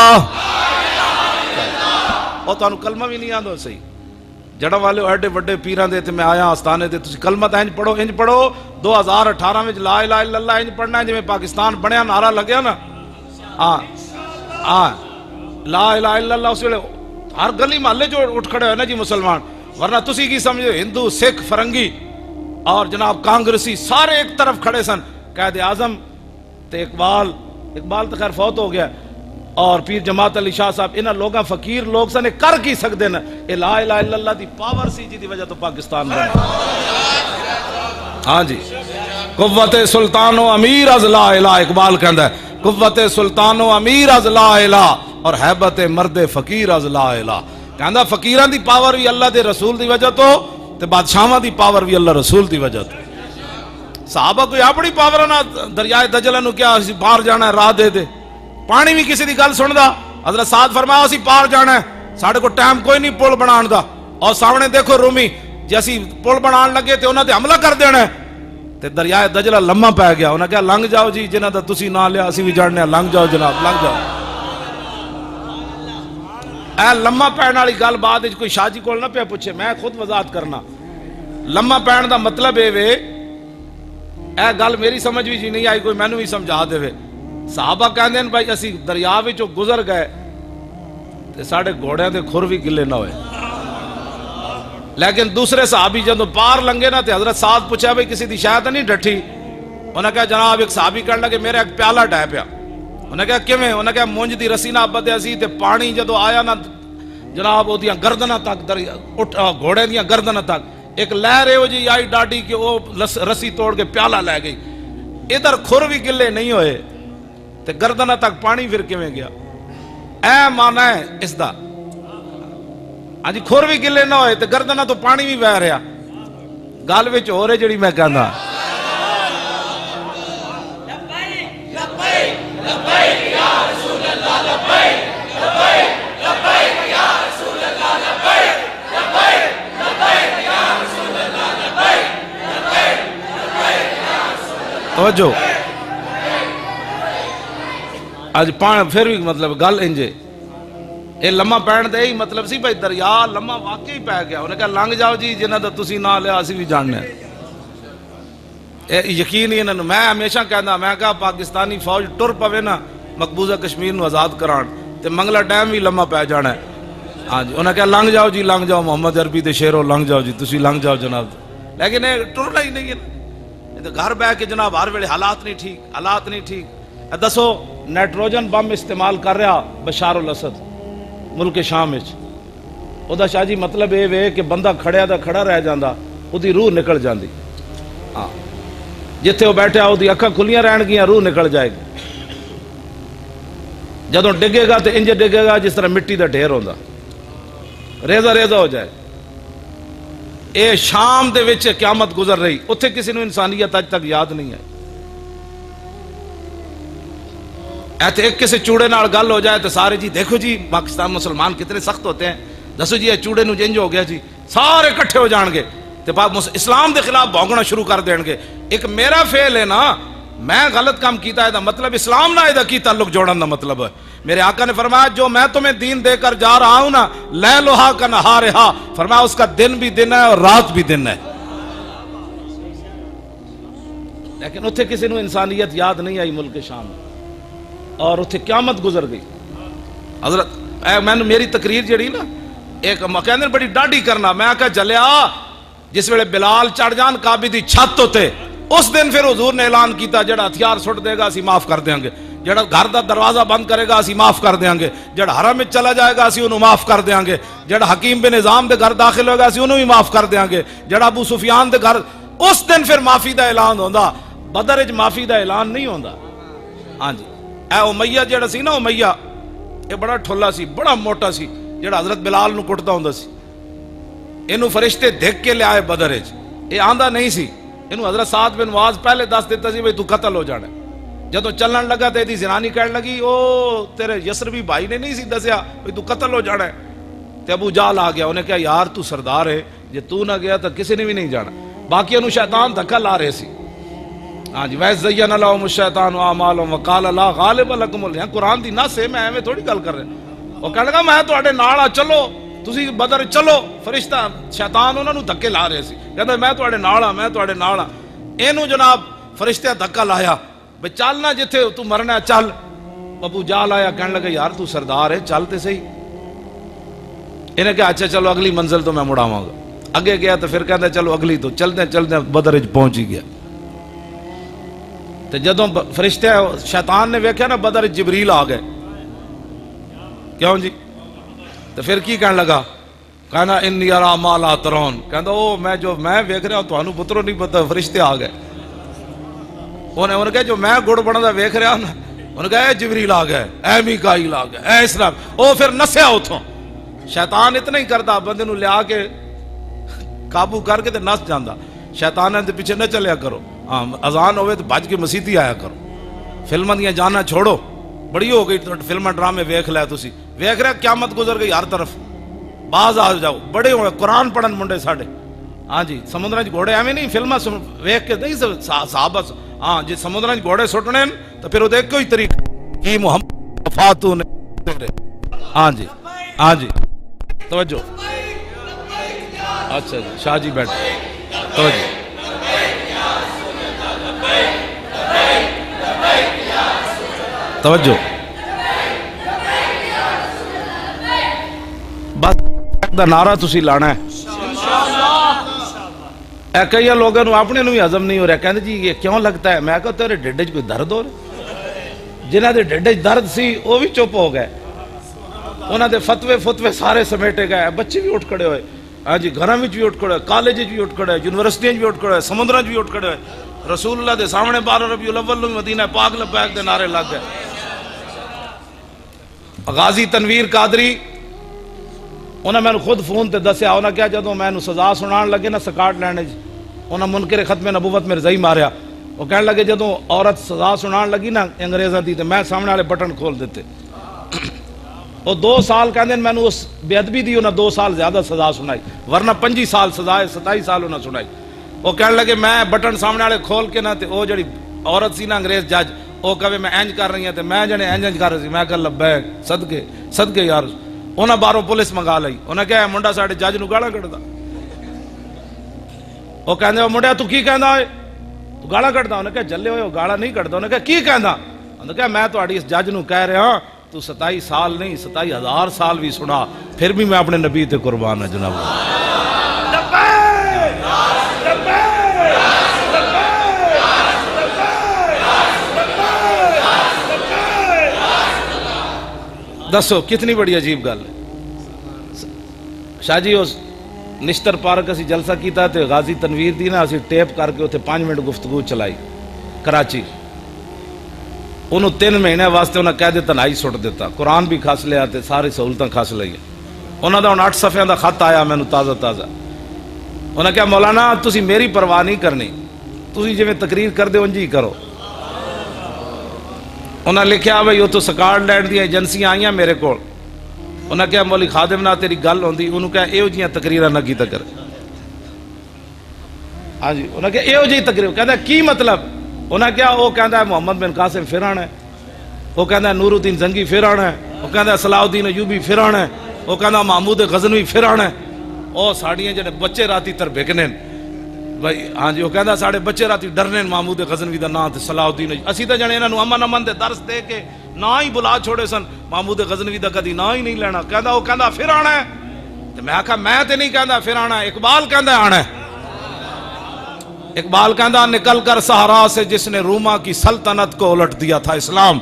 اور تانوں کلمہ بھی نہیں آندا صحیح. جڑا والے ایڈے وڈے پیراں دے تے میں آیا آستانے تے تسی کلمہ تے انج پڑھو 2018 وچ لا الہ الا اللہ انج پڑھنا ہے جویں پاکستان بنیا نعرہ لگیا نا. لا الہ الا اللہ اس ویلے ہر گلی محلے جو اٹھ کھڑے ہوئے نا جی مسلمان. ورنہ تسی کی سمجھو ہندو سکھ فرنگی اور جناب کانگریسی سارے ایک طرف کھڑے سن. قائد اعظم تے اقبال تو خیر فوت ہو گیا اور پیر جماعت علی شاہ صاحب انہاں لوگاں فقیر لوگ سن کر کی سکتے ہیں. اے لا الہ الا اللہ دی پاور سی جی دی وجہ تو پاکستان بنا. ہاں جی، قوت سلطان و امیر از لا الہ، اقبال کہندا ہے قوت سلطان و امیر از لا الہ اور حیبت مرد فقیر از لا الہ. کہندا فقیران دی پاور بھی اللہ دے رسول دی وجہ تو تے بادشاہاں دی پاور بھی اللہ رسول دی وجہ تو. صحابہ کوئی اپنی پاور نہ دریائے دجلہ نو کیا اسی پار جانا ہے راہ دے دے، پانی بھی کسی دی گل سندا. حضرت سعد فرمایا اسی پار جانا ہے، ساڈے کو ٹائم کوئی نہیں پل بنان دا. اور سامنے دیکھو رومی جے اسی پل بنان لگے تے انہاں تے حملہ کر دینا ہے تے دریائے دجلہ لمحہ پی گیا. انہاں کہا لنگ جاؤ جی، جنہاں دا تسی نہ لیا اسی بھی جاننے لنگ جاؤ جناب، لنگ جاؤ. اے لمحہ پین والی گل بعد وچ کوئی شاہ جی کول نہ پیا پوچھے، میں خود وضاحت کرنا. لمحہ پین دا مطلب اے وے، اے گل میری سمجھ بھی نہیں آئی، کوئی مینوں بھی سمجھا دے. صحابہ کہندے ہیں بھائی اسی دریا وچوں گزر گئے تے ساڈے گھوڑیاں دے کھر بھی گلے نہ ہوئے. لیکن دوسرے صحابی جدوں پار لنگے نا تے حضرت سعد پوچھا بھائی کسی دی شاید نہیں ڈٹھی. انہاں کہا جناب ایک صحابی کہن لگے میرا ایک پیالہ ڈہ پیا. انہاں کہا کیویں؟ انہاں کہا مونج دی رسی نہ بدیا سی تے پانی جدوں آیا نا جناب اودیاں گردناں تک گھوڑے دیاں گردناں تک ایک لہر ایو جی آئی ڈاڈی کہ وہ رسی توڑ کے پیالہ لے گئی. ادھر کھر بھی گلے نہیں ہوئے تے گردناں تک پانی پھر کیویں گیا؟ اے معنی ہے اس دا. ہاں جی، کھر بھی گلے نہ ہوئے تے گردناں تو پانی بھی بہ رہا. گل وچ ہو رہے جڑی میں کہندا توجہ. اج پھر بھی مطلب گل انجے اے لمحہ پین دے ہی مطلب سی بھائی دریا لمحہ واقعی پی گیا. انہیں کہا لنگ جاؤ جی، جنہاں دا تسی نہ لیا اسی بھی جاننے. یقین ہی انہاں نوں میں ہمیشہ کہندا، میں کہا پاکستانی فوج ٹر پوے نا مقبوضہ کشمیر نو آزاد کران تے منگلا ڈیم بھی لمحہ پی جانا ہے. ہاں جی، انہیں کہا لنگ جاؤ جی، لنگ جاؤ محمد عربی دے شیرو، لنگ جاؤ جی، تسی لنگ جاؤ جناب. لیکن یہ ٹرنا ہی نہیں ہے. گھر بہ کے جناب ہر ویلے حالات نہیں ٹھیک، حالات نہیں ٹھیک. دسو نائٹروجن بم استعمال کر رہا بشار الاسد ملک شام وچ. او دا شاہ جی مطلب اے وے کہ بندہ کھڑیا دا کھڑا رہ جاندا، او دی روح نکل جاندی. ہاں جتھے وہ بیٹھا او دی اکھاں کھلیاں رہن گیاں، روح نکل جائے گی. جدوں ڈگے گا تے انج ڈگے گا جس طرح مٹی دا ڈھیر ہوندا، ریزہ ریزہ ہو جائے. اے شام دے وچ قیامت گزر رہی، اتھے کسی نو انسانیت اج تک یاد نہیں ہے. ایتھے ایک کسی چوڑے نال گل ہو جائے تو سارے جی دیکھو جی پاکستان مسلمان کتنے سخت ہوتے ہیں، دسو جی یہ چوڑے نو جنج ہو گیا جی، سارے کٹھے ہو جان گے تے اسلام دے خلاف بھونکنا شروع کر دین گے. ایک میرا فعل ہے نا، میں غلط کام کیتا ہے دا مطلب اسلام نہ ہے کی تعلق جوڑن دا مطلب ہے. میرے آقا نے فرمایا جو میں تمہیں دین دے کر جا رہا ہوں نا، لیلھا کا نہارھا، فرمایا اس کا دن بھی دن ہے اور رات بھی دن ہے. لیکن اتھے کسی نو انسانیت یاد نہیں آئی ملک شام میں، اور اتھے قیامت گزر گئی. حضرت میں میری تقریر جڑی نا ایک کہندے بڑی ڈاڈی کرنا، میں آکھا جلیا جس ویلے بلال چڑھ جان کعبے دی چھت ہوتے، اس دن پھر حضور نے اعلان کیتا جڑا ہتھیار سٹ دے گا اسی معاف کر دیاں گے، جڑا گھر دا دروازہ بند کرے گا اسی معاف کر دیاں گے، جڑا حرم میں چلا جائے گا اسی انہوں معاف کر دیاں گے، جڑا حکیم بن نظام دے گھر داخل ہوگا اسی انہوں بھی معاف کر دیاں گے، جڑا ابو سفیان دے گھر. اس دن پھر معافی دا اعلان ہوندا، بدر وچ معافی دا اعلان نہیں ہوندا. ہاں جی، اے امیہ جڑا سی نا، امیہ یہ بڑا ٹھولا سی، بڑا موٹا سی، جڑا حضرت بلال نو کٹدا ہوندا سی. اینو فرشتے دھک کے لے آئے بدر وچ، یہ آندا نہیں سی. اینو حضرت سعد بن معاذ پہلے دس دیتا سی بھئی تو قتل ہو جانا. جدو چلن لگا تے دی زنانی کہنے لگی او تیرے یسربی بھائی نے نہیں سی دسیا بھئی تو قتل ہو جانا ہے. تے ابو جہل آ گیا، انہیں کہا یار تو سردار ہے، جے تو نہ گیا تو کسی نے بھی نہیں جانا. باقی انہوں شیطان دھکا لا رہے سی. ہاں جی، وَإِذْ زَيَّنَ لَهُمُ الشَّيْطَانُ أَعْمَالَهُمْ وَقَالَ لَا غَالِبَ لَكُمُ الْيَوْمَ. قرآن دی نص ہے، میں ایویں تھوڑی گل کر رہا. وہ کہنے لگا میں تواڈے نال آ، چلو تسی بدر چلو. فرشتہ شیطان انہاں نو دھکے لا رہے سی، کہندا میں تواڈے نال آ، میں تواڈے نال آ. اینو جناب فرشتے دھکا لایا بھئی چلنا جتھے تو مرنا چل. ابو جہل آیا، کہنے لگا یار تو سردار ہے، چل تے صحیح. انہیں کہا اچھا چلو اگلی منزل تو میں مڑاواں گا. اگے گیا تو پھر کہندا چلو اگلی تو چلتے چلتے بدر وچ پہنچ ہی گیا. تو جدوں فرشتے شیطان نے ویکھیا نا بدر وچ جبریل آ گئے، کیوں جی؟ تو پھر کی کہنے لگا کہنا انی ارا ما لا ترون، کہندا او میں ویکھ رہا ہوں تانوں پترو نہیں پتہ فرشتے آ گئے. انہیں کہا جو میں گڑ بندا ویکھ رہا نا، انہیں کہا اے جبریل آ گئے، اے میکائیل آ گئے، اے اسلام. او پھر نسیا اتھوں. شیطان اتنا ہی کردا بندے نو لیا کے قابو کر کے تے نس جاندا. شیطان دے پیچھے نہ چلیا کرو. ہاں اذان ہوئے تو بھج کے مسیتی آیا کرو. فلماں دیاں جانا چھوڑو، بڑی ہو گئی فلماں ڈرامے ویکھ لے تسی. ویکھ رہے قیامت گزر گئی ہر طرف. باز آ جاؤ، بڑے ہوئے قرآن پڑھن منڈے ساڈے. ہاں جی سمندر گھوڑے ایویں نہیں فلماں ویکھ کے نہیں صحابہ. ہاں جی سمندر گھوڑے سٹنے تو پھر وہ ایک ہی طریقہ کی محمد فاتو نے. ہاں جی ہاں جی توجہ. اچھا جی شاہ جی بیٹھ توجہ. توجہ بس دا نعرہ تسی لانا ہے. اے کئی لوگوں نے اپنے بھی ہضم نہیں ہو رہا. کہتے جی یہ کیوں لگتا ہے؟ میں کہا تیرے ڈھڈ وچ کوئی درد ہو رہا؟ جنہاں دے ڈھڈ وچ درد سی وہ بھی چپ ہو گئے. انہاں دے فتوے سارے سمیٹے گئے. بچے بھی اٹھ کھڑے ہوئے. ہاں جی گھراں وچ بھی اٹھ کھڑے ہوئے، کالج وچ بھی اٹھ کھڑے ہوئے، یونیورسٹیاں بھی اٹھ کھڑے ہوئے، سمندراں وچ بھی اٹھ کھڑے ہوئے. رسول اللہ دے سامنے 12 ربیع الاول نوں مدینہ پاک لبیک دے نعرے لگ گئے. غازی تنویر قادری انہاں میں خود فون تے دسیا. انہاں کیا جدوں میں سزا سنان لگے نا سکاٹ لینڈ وچ انہاں منکر ختم نبوت میں رضائی ماریا. وہ کہنے لگے جدوں عورت سزا سنان لگی نا انگریزاں دی تے میں سامنے والے بٹن کھول دیتے. وہ 2 سال کہندے میں اس بے ادبی دی انہاں 2 سال زیادہ سزا سنائی، ورنہ 25 سال سزا ہے، 27 سال انہاں سنائی. وہ کہنے لگے میں بٹن سامنے والے کھول کے نا تے وہ جڑی عورت سی نا انگریز جج وہ کہے میں اینج کر رہی ہیں تے میں جنے اینج کر رہی سی. میں کہ لبیک صدقے یار. انہاں باہروں پولیس منگا لئی. انہاں کہا منڈا ساڈے جج نو گالاں کڈدا. وہ کہندے منڈیا تو کی کہندا ہے؟ تو گالاں کڈدا. انہاں کہا جلے ہوئے گالاں نہیں کڈدا. انہاں کہا کی کہندا؟ انہاں کہا میں تہاڈی اس جج نو کہہ رہا ہاں تو 27 سال نہیں 27,000 سال بھی سنا پھر بھی میں اپنے نبی تے قربان ہوں جناب. دسو کتنی بڑی عجیب گل ہے. شاہ جی اس نشتر پارک اسی جلسہ کیتا تے غازی تنویر دی نا اسی ٹیپ کر کے اتنے 5 منٹ گفتگو چلائی کراچی. انہوں 3 مہینے واسطے انہوں کہہ دیتا تنہائی سٹ دیتا. قرآن بھی کھس لیا تے ساری سہولتاں کھس لئی. انہوں دا 8 صفحے دا خط آیا میں تازہ. انہوں کہا مولانا تسی میری پرواہ نہیں کرنی، تسی جی میں تقریر کر دے انجی کرو. انہوں نے لکھیا بھائی وہ تو سکاٹ لینڈ دیا ایجنسیاں آئیاں میرے کو. انہوں نے کہا مولی خادم نہ تیری گل ہوندی. انہوں نے کہا ایو جیاں تقریراں نہ کیتا کر. ہاں جی انہوں نے کہا ایو جی تقریر. کہتا کی مطلب؟ انہوں نے کہا وہ کہتا ہے محمد بن قاسم فرعون ہے، وہ کہتا ہے نور الدین زنگی فرعون ہے، وہ کہتا ہے صلاح الدین ایوبی فرعون ہے، وہ کہتا ہے محمود غزنوی فرعون ہے. او ساڑیاں جڑے بچے راتی تر بکنے بھائی. ہاں جی وہ کہتا ساڑے بچے راتی ڈرنے محمود غزنوی دا نام تے صلاح الدین. اسی تے جنے انہاں نو امن دے درس دے کے نہ ہی بلا چھوڑے سن. محمود غزنوی دا کدی نہ ہی نہیں لینا. کہتا وہ کہتا فرعون ہے. تے میں آکھا میں تے نہیں کہندا فرعون ہے، اقبال کہندا آنا ہے. اقبال کہندا نکل کر صحرا سے جس نے روما کی سلطنت کو الٹ دیا تھا اسلام.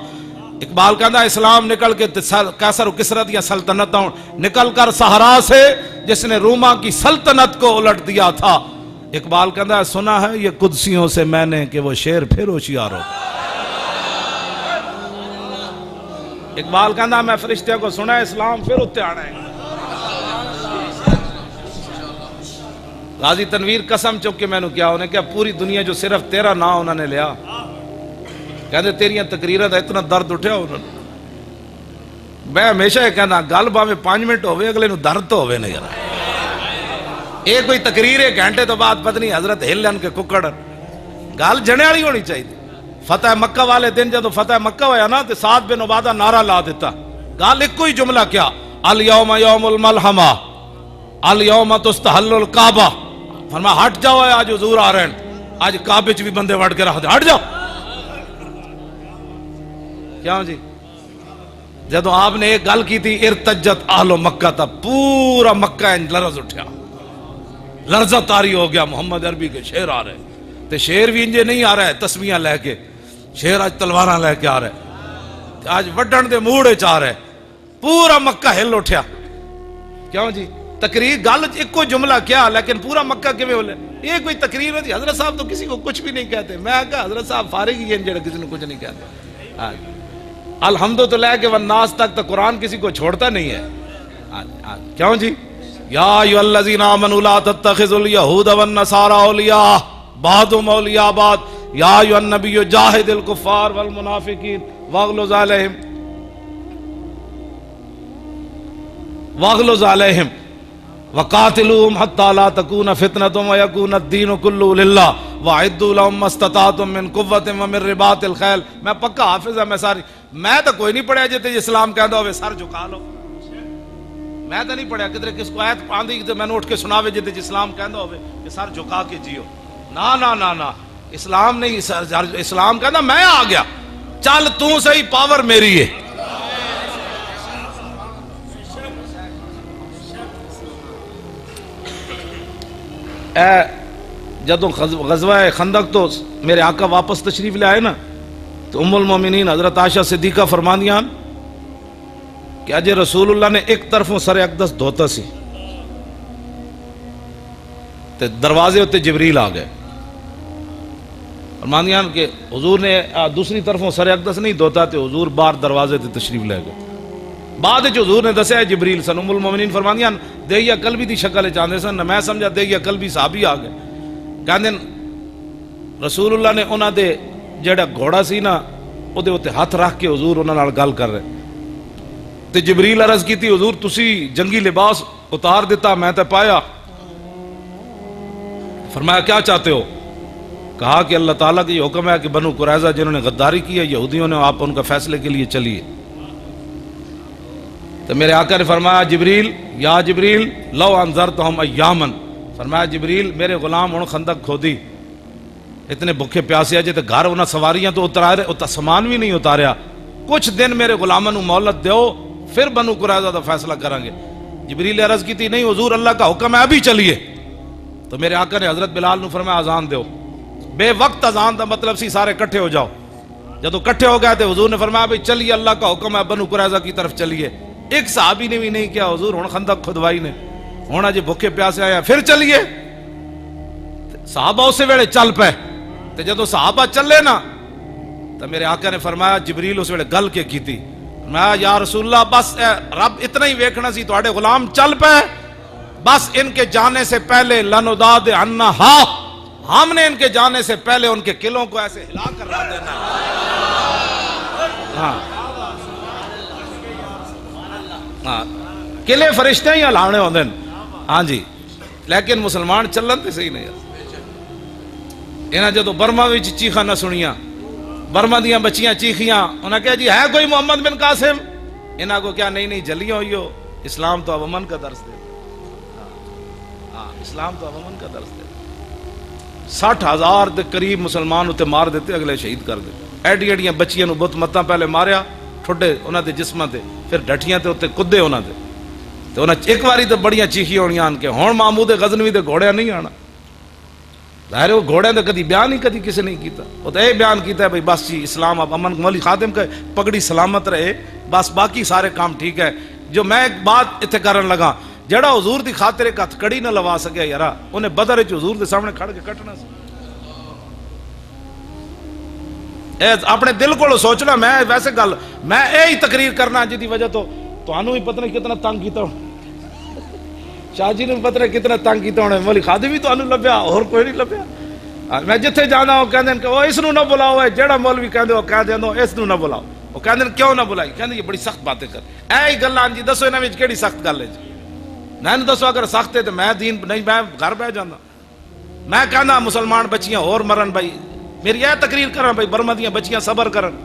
اقبال کہندا اسلام نکل کے قیصر و کسرا دیا سلطنتوں نکل کر صحرا سے جس نے روما کی سلطنت کو الٹ دیا تھا. اقبال کہندا سنا ہے یہ قدسیوں سے میں نے کہ وہ شیر پھر ہوشیار ہو. اقبال کہندا میں فرشتے کو سنا ہے اسلام پھر اتے آنا ہے. غازی تنویر قسم چک کے میں نے کیا انہیں کیا پوری دنیا جو صرف تیرا نام انہوں نے لیا. کہتے تیریاں تقریریں دا اتنا درد اٹھیا انہوں نے. میں ہمیشہ یہ کہنا گل باویں 5 منٹ ہوئے اگلے نو درد تو ہوئے نہیں یار. یہ کوئی تقریر 1 گھنٹے تو بعد پتنی حضرت ہلن کے ککڑ گل جنے والی ہونی چاہیے. فتح مکہ والے دن جدو فتح مکہ ہویا نا تے سعد بن عبادہ نعرہ لا دیتا. گل ایک کوئی جملہ کیا الیوم یوم الملحمہ الیوم تستحل الکعبہ. فرما ہٹ جاؤ آج حضور آ رہے ہیں، آج کعبے چ بھی بندے وڑ کے رکھ دے. ہٹ جاؤ. کیا جی جدو آپ نے ایک گل کی تھی ارتجت اہل مکہ تھا پورا مکہ لرز اٹھیا، لرزہ طاری ہو گیا. محمد عربی کے شیر آ رہے تے شیر بھی انجے نہیں آ رہا ہے تسمیاں لے کے. شیر آج تلواراں لے کے آ رہے آج وڈن دے موڑے چاہ رہے. پورا مکہ ہل اٹھیا. کیوں جی تقریر گل ایک کو جملہ کیا لیکن پورا مکہ کیویں ہولے یہ کوئی تقریر ہے؟ حضرت صاحب تو کسی کو کچھ بھی نہیں کہتے. میں کہا حضرت صاحب فارغ ہی ہیں جڑے کسی نے کچھ نہیں کہتے. الحمد تو لے کے والناس تک تو قرآن کسی کو چھوڑتا نہیں ہے. کیوں جی؟ یا ایھا الذین آمنوا لا تتخذوا اليہود والنصارى اولیاء بعضهم اولیاء بعض یا ایھا النبی جاہد الکفار والمنافقین واغلظ علیہم وقاتلوہم حتی لا تکون فتنۃ ویکون الدین کلہ للہ واعدوا لهم ما استطعتم من قوۃ ومن رباط الخیل. میں پکا حافظ ہوں. میں تو کوئی نہیں پڑھیا جتے اسلام کہندا ہوئے سر جھکا لو. میں تو نہیں پڑھیا کدھر کس کو آیت آندھی تو میں نے اٹھ کے سناوے جتے اسلام کہندا ہوئے کہ سر جھکا کے جیو. نا نا نا نا اسلام نہیں. اسلام کہندا میں آ گیا چل تو صحیح پاور میری ہے. جدو غزوہ خندق تو میرے آقا واپس تشریف لے آئے نا تو ام المومنین حضرت عائشہ صدیقہ فرماندیاں کہ اجے رسول اللہ نے ایک طرفوں سر اقدس دھوتا سی تے دروازے ہوتے جبریل آ گئے. فرماندیاں کہ حضور نے دوسری طرفوں سر اقدس نہیں دھوتا تے حضور باہر دروازے تے تشریف لے گئے. بعد جو حضور نے دسیا جبریل سن. ام المومنین فرماندیاں دیہیا قلبی دی شکل چاہتے سن نہ میں سمجھا دیہیا قلبی صحابی آ گئے. کہندے رسول اللہ نے انہاں دے جڑا گھوڑا سی نا او دے اوتے ہاتھ رکھ کے حضور انہاں نال گل کر رہے تے جبریل عرض کیتی حضور تسی جنگی لباس اتار دیتا میں تے پایا. فرمایا کیا چاہتے ہو؟ کہا کہ اللہ تعالیٰ کا یہ حکم ہے کہ بنو قریظہ جنہوں نے غداری کی ہے یہودیوں نے آپ ان کا فیصلے کے لیے چلیے. تو میرے آقا نے فرمایا جبریل یا جبریل لو انذرتہم ایامن. فرمایا جبریل میرے غلام ان خندق کھودی اتنے بھوکے پیاسے آجے تو گھر انہاں سواریاں تو اتارے سامان بھی نہیں اتاریا. کچھ دن میرے غلاموں نو مہلت دیو پھر بنو قریظہ دا فیصلہ کریں گے. جبریل عرض کی تھی نہیں حضور اللہ کا حکم ہے ابھی چلیے. تو میرے آقا نے حضرت بلال نو فرمایا اذان دیو. بے وقت اذان دا مطلب سی سارے کٹھے ہو جاؤ. جدو کٹھے ہو گئے تو حضور نے فرمایا بھئی چلیے اللہ کا حکم ہے بنو قریظہ کی طرف چلیے. ایک صحابی نے بھی نہیں کیا حضور ہن خندق کھدوائی نے ہونا جی بھوکے پیاسے آیا پھر چلیے. صحابہ اسے ویلے چل پے تے جدو صحابہ چلے نا تو میرے آقا نے فرمایا جبریل اس ویلے گل کے کیتی. فرمایا یا رسول اللہ بس رب اتنا ہی ویکھنا سی تواڈے غلام چل پے بس ان کے جانے سے پہلے لنوداد عنہا ہم نے ان کے جانے سے پہلے ان کے قلعوں کو ایسے ہلا کر رکھ دینا. ہاں قلعے فرشتے ہی ہلانے ہوندے ہیں. ہاں جی لیکن مسلمان چلن تے صحیح نہیں. انہاں جدو برما وچ چیخاں نہ سنیاں برما دیاں بچیاں چیخیاں انہاں کہا جی ہے کوئی محمد بن قاسم. انہاں کو کیا نہیں جلیاں ہوئی ہو. اسلام تو امن کا درس دے. اسلام تو امن کا درس دے. 60,000 دے قریب مسلمان ہوتے مار دیتے اگلے شہید کر دیتے. ایڈی ایڈیاں بچیاں نو بت متاں پہلے ماریا ٹھڈے انہاں دے جسماں تے پھر ڈٹیاں تے اوتے کدے انہاں دے تے انہاں ایک واری تے بڑیاں چیخیاں ہونیاں ان کے ہن محمود غزنوی دے گھوڑے نہیں آنا. ظاہر وہ گھوڑے تے کدی بیان ہی کدی کسی نہیں کیتا. وہ تے بیان کیتا ہے بھئی بس جی اسلام اب امن مولی خادم کا پگڑی سلامت رہے بس باقی سارے کام ٹھیک ہے. جو میں ایک بات اتنے کرن لگا جڑا حضور دی خاطر ایک ہتھ کڑی نہ لوا سکیا یارا انہیں بدر وچ حضور دے سامنے کھڑ کے کٹنا سی. اپنے دل کو سوچنا. میں ویسے گل میں یہی تقریر کرنا جی دی وجہ تو تانوں بھی پتہ نہیں کتنا تنگ کیتا ہونا. شاہ جی نے پتہ نہیں کتنا تنگ کیتا ہونا. مولی خادم بھی تانوں لبیا اور کوئی نہیں لبیا. میں جتھے جانا وہ کہندے کہ وہ اس نو نہ بلاؤ جڑا مولوی کہندے وہ کہہ دیندو اس نو نہ بلاؤ. وہ کہندے کیوں نہ بلائی کہندے یہ بڑی سخت باتیں کر. اے گلاں جی دسو انہاں وچ کیڑی سخت گل ہے جی. میں دسو اگر سخت ہے تو میں دین نہیں میں گھر بہ جانا. میں کہنا مسلمان بچیاں اور مرن بھائی میری یہ تقریر کرن بھائی برما دیاں بچیاں صبر کرن.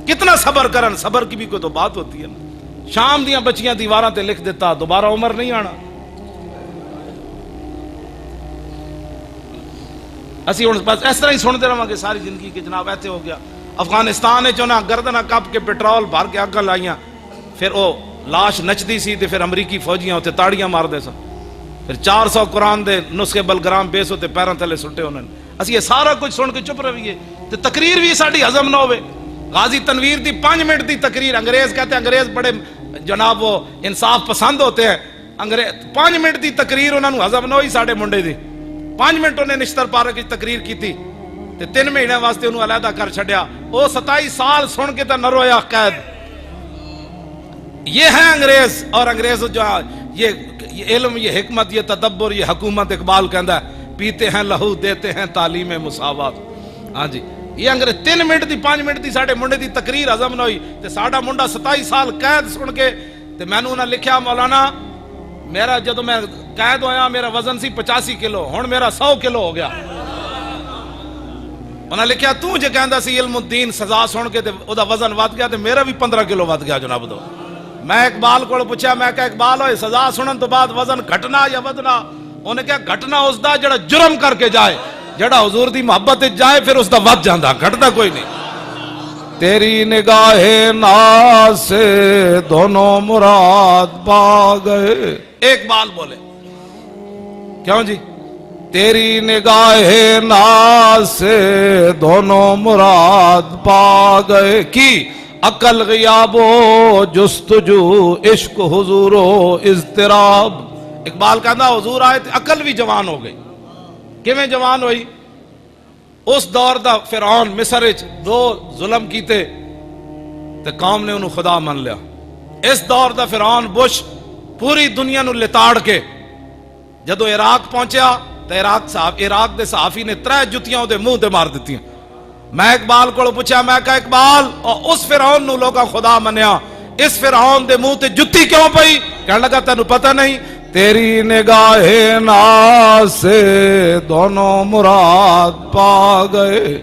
کتنا صبر کرن. صبر کی بھی کوئی تو بات ہوتی ہے نا. شام دیاں بچیاں دیواراں تے لکھ دیتا دوبارہ عمر نہیں آنا. اسی ہن بس اس طرح ہی سنتے رہاں گے ساری زندگی کہ جناب ایتھے ہو گیا. افغانستان وچ انہاں گردناں کپ کے پیٹرول بھر کے اگاں لائیاں پھر او لاش نچدی سی تے پھر امریکی فوجیاں اتنے تاڑیاں مار دے سن. پھر 400 قرآن دے نسخے بلگرام بیس ہوتے پیروں تھلے سٹے انہوں نے. اسی یہ سارا کچھ سن کے چپ رہیے تے تقریر بھی ساڈی ہضم نہ ہوئے. غازی تنویر دی 5 منٹ دی تقریر. انگریز کہتے ہیں انگریز بڑے جناب وہ انصاف پسند ہوتے ہیں. انگریز 5 منٹ دی تقریر انہوں نے ہضم نہ ہوئی ساڑے منڈے دی 5 منٹ انہیں نشتر پارک کی تقریر کی تھی تے 3 مہینے واسطے انہوں علیحدہ کر چھڑیا وہ 27 سال سن کے تا نہ رویا قید یہ ہے انگریز اور انگریز جو یہ علم یہ حکمت یہ تدبر یہ حکومت اقبال کہندا ہے پیتے ہیں لہو دیتے ہیں تعلیم مساوات ہاں جی یہ انگریز 3 منٹ دی 5 منٹ دی ساڑے منڈے دی تقریر ہضم نہ ہوئی تے ساڑا منڈا 27 سال قید سن کے تے میں نے انہاں لکھیا مولانا میرا جدو میں قید ہویا میرا وزن سی 85 کلو ہن میرا 100 کلو ہو گیا انہاں لکھیا تو جے کہندا سی علم الدین سزا سن کے تے او دا وزن ود گیا تے میرا بھی 15 کلو ود گیا جناب دو میں اقبال کو پوچھا میں کہ اقبال ہوئے سزا سنن تو بعد وزن گھٹنا یا ودنا انہیں کہا گھٹنا اس دا جڑا جرم کر کے جائے جڑا حضور دی محبت جائے پھر اس دا ود جاندا گھٹدا کوئی نہیں تیری نگاہ ناز سے دونوں مراد پا گئے ایک بال بولے کیوں جی تیری نگاہ ناز سے دونوں مراد پا گئے کی عقل غیاب و جستجو عشق حضور و اضطراب اقبال کہنا حضور آئے تھے عقل بھی جوان ہو گئی کیویں جوان ہوئی اس دور دا فرعون مصر وچ 2 ظلم کیتے تے قوم نے انہوں خدا من لیا اس دور دا فرعون بش پوری دنیا نو لتاڑ کے جدو عراق پہنچیا تے عراق دے صحافی نے 3 جتیاں دے منہ تے مار دیتی ہیں میں اقبال کو پوچھا میں کہا اقبال اور اس فرعون نو لوگا خدا منیا اس فرعون دے منہ تے جتی کیوں پئی کہنے لگا تینوں پتہ نہیں تیری نگاہ ناز سے دونوں مراد پا گئے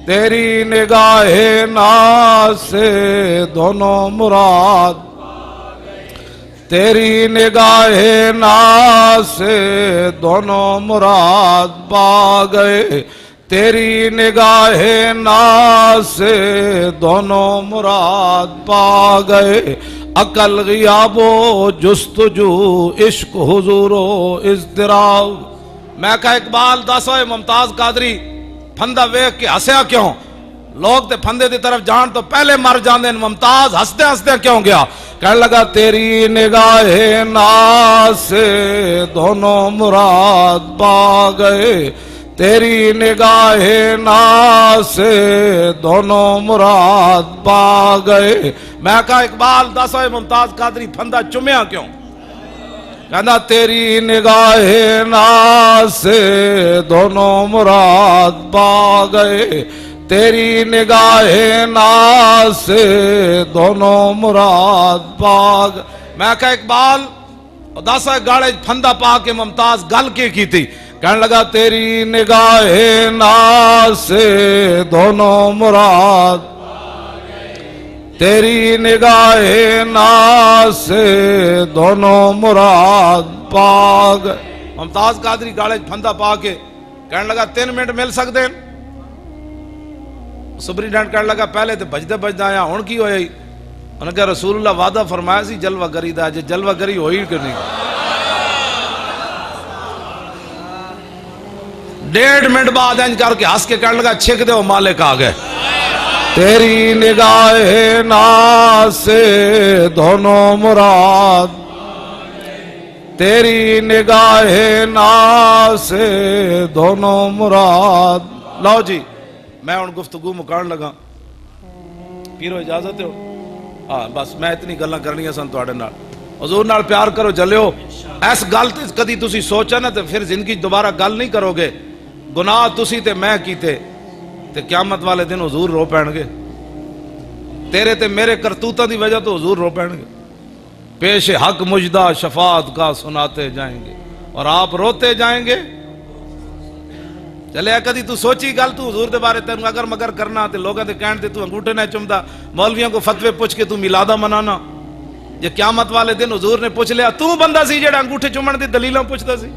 تیری نگاہ ناز سے دونوں مراد تیری نگاہ ناز سے دونوں مراد پا گئے تیری نگاہ ناز سے دونوں مراد پا گئے عقل غیاب و جستجو عشق حضور و اضطراب میں کہا اقبال دس ہوئے ممتاز قادری پھندہ ویکھ کے ہسیا کیوں لوگ تے پھندے دی طرف جان تو پہلے مر جاندے ممتاز ہستے ہستے کیوں گیا کہنے لگا تیری نگاہ ناز سے دونوں مراد پا گئے تیری نگاہ ناز سے دونوں مراد پا گئے میں کہا اقبال دس ہوئے ممتاز قادری پھندہ چمیا کیوں کہنا تیری نگاہ ناز سے دونوں مراد پا گئے تیری نگاہ ناز سے دونوں مراد پا گئے میں کہا اقبال دس ہوئے گاڑے پھندہ پا کے ممتاز گل کی تھی کہنے لگا تیری نگاہ ناز سے دونوں مراد تیری نگاہ ناز سے دونوں مراد پا گئے ممتاز قادری گاڑے پھندہ پا کے کہنے لگا 3 منٹ مل سکتے ہیں سپرینٹینڈنٹ کہنے لگا پہلے تو بجدے آیا ہن کی ہویا ہی انہوں نے کہا رسول اللہ وعدہ فرمایا سی جلوہ گری دا جے جلوہ گری ہوئی کہ نہیں 1.5 منٹ بعد انج کر کے ہنس کے کہنے لگا چھک دے وہ مالک آ گئے تیری نگاہ ناز سے دونوں مراد تیری نگاہ ناز سے دونوں مراد لو جی میں ان گفتگو مکان لگا پیرو اجازت ہو ہاں بس میں اتنی گلاں کرنی سن تواڈے نال حضور نال پیار کرو جلیو ایس گل تے کدی تسی سوچا نا تے پھر زندگی دوبارہ گل نہیں کرو گے گناہ تسی تے میں کیتے تے قیامت والے دن حضور رو پین گے تیرے تے میرے کرتوتاں دی وجہ تو حضور رو پین گے پیش حق مجدہ شفاعت کا سناتے جائیں گے اور آپ روتے جائیں گے چلے کدی تو سوچی گل تو حضور دے بارے تینوں اگر مگر کرنا تے لوگاں دے کہن تے تو انگوٹھے نہ چمدا مولویوں کو فتوے پوچھ کے تو میلادہ منانا یہ قیامت والے دن حضور نے پوچھ لیا تو بندہ سی جڑا انگوٹھے چومن دی دلیلاں پوچھدا سی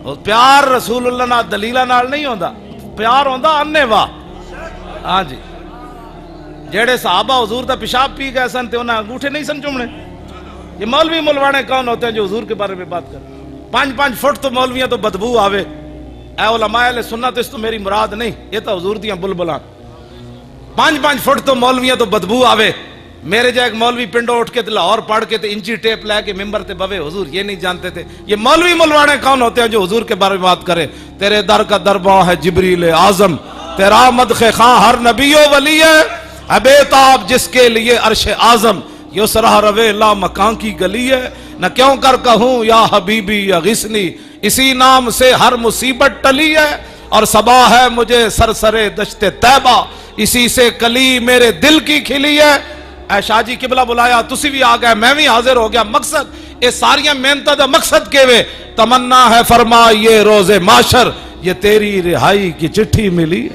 اور پیار رسول اللہ نال دلیلاں نال نہیں ہوندا پیار ہوندا انے واہ ہاں جی جڑے صحابہ حضور دا پیشاب پی گئے سن تے انہاں انگوٹھے نہیں سن چومنے یہ مولوی ملوانے کون ہوتے ہیں جو حضور کے بارے میں بات کریں 5 فٹ تو مولویاں تو بدبو آوے اے علماء اہل سنت اس تو میری مراد نہیں یہ تو حضور دیاں بلبلان 5 فٹ تو مولویاں تو بدبو آوے میرے جا ایک مولوی پنڈو اٹھ کے لاہور پڑھ کے انچی ٹیپ لے کے ممبر تے بوے، حضور یہ نہیں جانتے تھے یہ مولوی ملوانے کون ہوتے ہیں جو حضور کے بارے میں بات کرے؟ تیرے در کا درباں ہے جبریل اعظم، تیرا مدح خواں ہر نبی و ولی ہے، ابیتاب جس کے لیے عرش اعظم، یسرا روے لا مکان کی گلی ہے، نہ کیوں کر کہوں یا حبیبی یا غسنی، اسی نام سے ہر مصیبت ٹلی ہے، اور صبا ہے مجھے سرسرے دشت طیبہ، اسی سے کلی میرے دل کی کھلی ہے۔ اے شاہ جی قبلہ بلایا، تسی بھی آ گئے، میں بھی حاضر ہو گیا، مقصد یہ ساریاں محنتاں دا مقصد کے وے، تمنا ہے فرما یہ روز معاشر، یہ تیری رہائی کی چٹھی ملی۔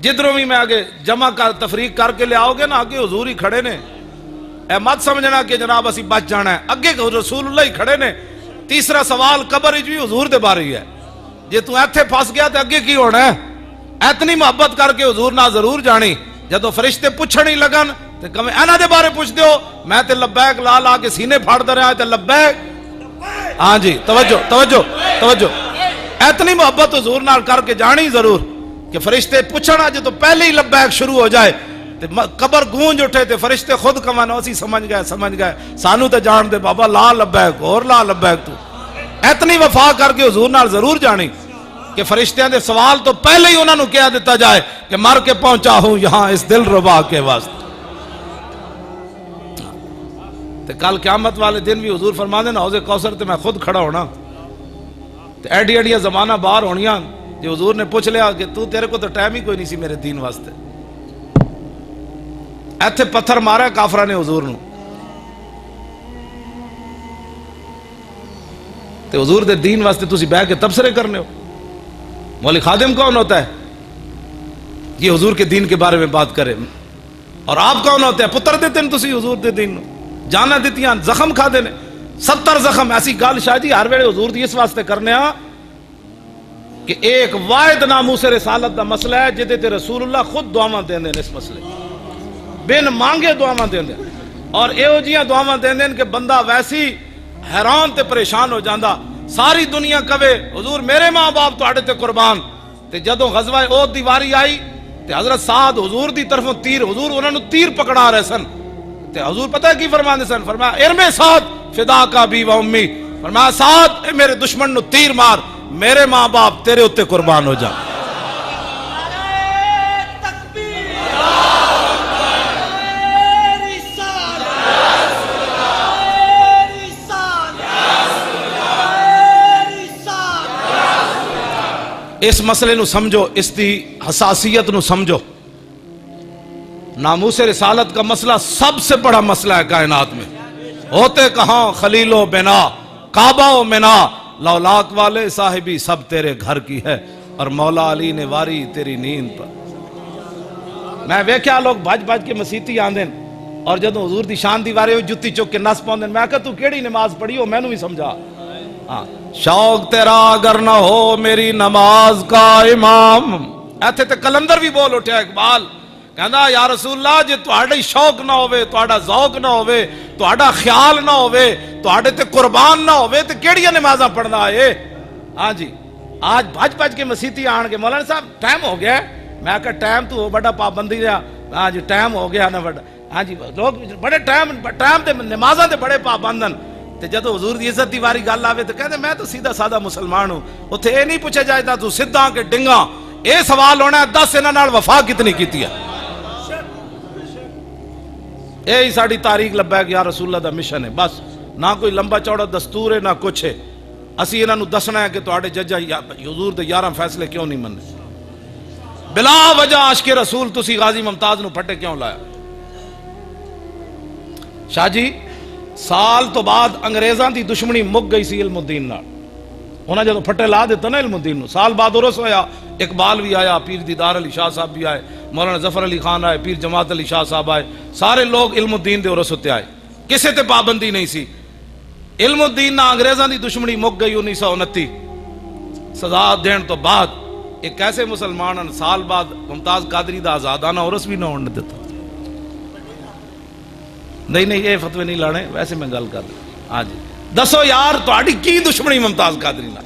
جدھروں بھی میں آگے جمع کر تفریق کر کے لے آؤ گے نا، آگے حضور ہی کھڑے نے، اے مت سمجھنا کہ جناب اسی بچ جانا ہے، اگے رسول اللہ ہی کھڑے نے۔ تیسرا سوال قبر بھی حضور دے بارے ہی ہے، جے تو ایتھے پھنس گیا تو اگے کی ہونا ہے؟ اتنی محبت کر کے حضور نہ ضرور جانی، جدو فرشتے پوچھن ہی لگن تے کہیں اینا دے بارے پوچھ دیو، میں تے لبیک لا لا کے سینے پھاڑ دے رہا ہے تے لبیک۔ ہاں جی توجہ توجہ توجہ، اتنی محبت حضور نال کر کے جانی ضرور کہ فرشتے پوچھنا جو تو پہلے ہی لبیک شروع ہو جائے تے قبر گونج اٹھے تے فرشتے خود کمان اسی سمجھ گئے سانو تے جان دے بابا، لا لبیک اور لا لبیک تو۔ اتنی وفا کر کے حضور نال ضرور جانی کہ فرشتیاں دے سوال تو پہلے ہی انہوں نے کہہ دیتا جائے کہ مر کے پہنچا ہوں یہاں اس دل ربا کے واسطے۔ تے کل قیامت والے دن بھی حضور فرما دینا حوض کوثر تے میں خود کھڑا ہونا، تے ایڈی ایڈیاں زمانہ باہر ہونیاں کہ حضور نے پوچھ لیا کہ تو تیرے کو تو ٹائم ہی کوئی نہیں سی میرے دین واسطے، ایتھے پتھر مارا کافرہ نے حضور نو، تے حضور دے دین واسطے تسی بہ کے تبصرے کرنے ہو۔ مولی خادم کون ہوتا ہے یہ حضور کے دین کے بارے میں بات کرے، اور آپ کون ہوتے ہیں پتر دیتے ہیں تسی حضور دے دین نو، جانا دیتیاں زخم کھا دینے 70 زخم۔ ایسی گال شاہ جی ہر ویلے حضور دی اس واسطے کرنے ہاں کہ ایک واحد ناموس رسالت دا مسئلہ ہے جدے تے رسول اللہ خود دعاواں دین دین اس مسئلے بن مانگے دعاواں دین دین، اور ایہو جیاں دعاواں دین دین کہ بندہ ویسی حیران تے پریشان ہو جاندہ، ساری دنیا کہے حضور میرے ماں باپ تو آڑے تے قربان۔ تے جدوں غزوہ احد دی واری آئی تے حضرت سعد حضور دی طرفوں تیر، حضور انہوں نے تیر پکڑا رہے سن، تے حضور پتہ ہے کی فرماندے سن؟ فرمایا ارمے سعد فدا کا بی و امی، فرمایا سعد اے میرے دشمن نو تیر مار، میرے ماں باپ تیرے اتے قربان ہو جا۔ اس مسئلے نو سمجھو، اس دی حساسیت نو سمجھو۔ ناموس رسالت کا مسئلہ سب سے بڑا مسئلہ ہے کائنات میں، ہوتے کہاں خلیل و بنا کعبہ و منا، لولاک والے صاحبی سب تیرے گھر کی ہے، اور مولا علی نے واری تیری نیند پر۔ میں ویکھیا لوگ بھج بھج کے مسیتی آندن، اور جدوں حضور دی شان دی واری جتی چک کے نس پاؤندن، میں کہا تو کیڑی نماز پڑھی ہو مینوں بھی سمجھا۔ شوق تیرا اگر نہ ہو میری نماز کا امام، ایتھے تے کلندر بھی بول اٹھیا اقبال، کہندا یا رسول اللہ جے تہاڈا شوق نہ ہوئے، تہاڈا ذوق نہ ہوئے، تہاڈا خیال نہ ہوئے، تہاڈے تے قربان نہ ہوئے تے کیڑیاں نمازاں پڑھنا ہے؟ ہاں جی آج بھج بھج کے مسیتی آن کے مولانا صاحب ٹائم ہو گیا ہے، میں کہا ٹائم تو بڑا پابندی رہا، ہاں جی ٹائم ہو گیا نا بڑا، ہاں جی لوگ بڑے ٹائم تے نمازاں تے بڑے پابندن، تے جدو حضور دی عزت دی واری گل آوے تو کہتے میں تو سیدھا سادہ مسلمان ہوں، اتھے اے نہیں پوچھا جائے تو سدھا کہ ڈنگا، اے سوال ہونا ہے 10 انہاں نال وفا کتنی کیتی ہے۔ اے ہی ساڑی تاریخ لبیک یا رسول اللہ دا مشن ہے، بس نہ کوئی لمبا چوڑا دستور ہے نہ کچھ ہے، اسی انہاں نو دسنا ہے کہ تہاڈے ججا حضور دے 11 فیصلے کیوں نہیں مننے، بلا وجہ عاشق رسول تسی غازی ممتاز نو پھٹے کیوں لایا۔ شاہ جی سال تو بعد انگریزاں دی دشمنی مک گئی سی علم الدین نال، انہاں جدو پھٹے لا دیتا نا علم الدین نو، سال بعد عرس ہویا، اقبال بھی آیا، پیر دیدار علی شاہ صاحب بھی آئے، مولانا ظفر علی خان آئے، پیر جماعت علی شاہ صاحب آئے، سارے لوگ علم الدین دے عرس ہوتے آئے، کسے تے پابندی نہیں سی۔ علم الدین نہ انگریزاں دی دشمنی مک گئی 1929 سزا دین تو بعد، ایک ایسے مسلمان سال بعد ممتاز قادری دا آزادانہ عرس بھی نہ ہونے دیتا۔ نہیں یہ فتوے نہیں لانے، ویسے میں گل کر رہا۔ ہاں جی دسو یار تہاڈی کی دشمنی ممتاز قادری نال؟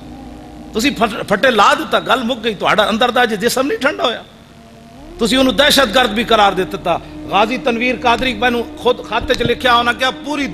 تسی پھٹے لا دیتا، گل مک گئی، تہاڈا اندر دا جسم نہیں ٹھنڈا ہویا۔ ਤੁਸੀਂ ਉਹਨੂੰ ਦਹਿਸ਼ਤਗਰਦ ਵੀ ਕਰਾਰ ਦਿੱਤਾ। غازی تنویر قادری ਮੈਨੂੰ ਖੁਦ ਖਾਤੇ 'ਚ ਲਿਖਿਆ ਉਹਨਾਂ ਕਿਹਾ ਪੂਰੀ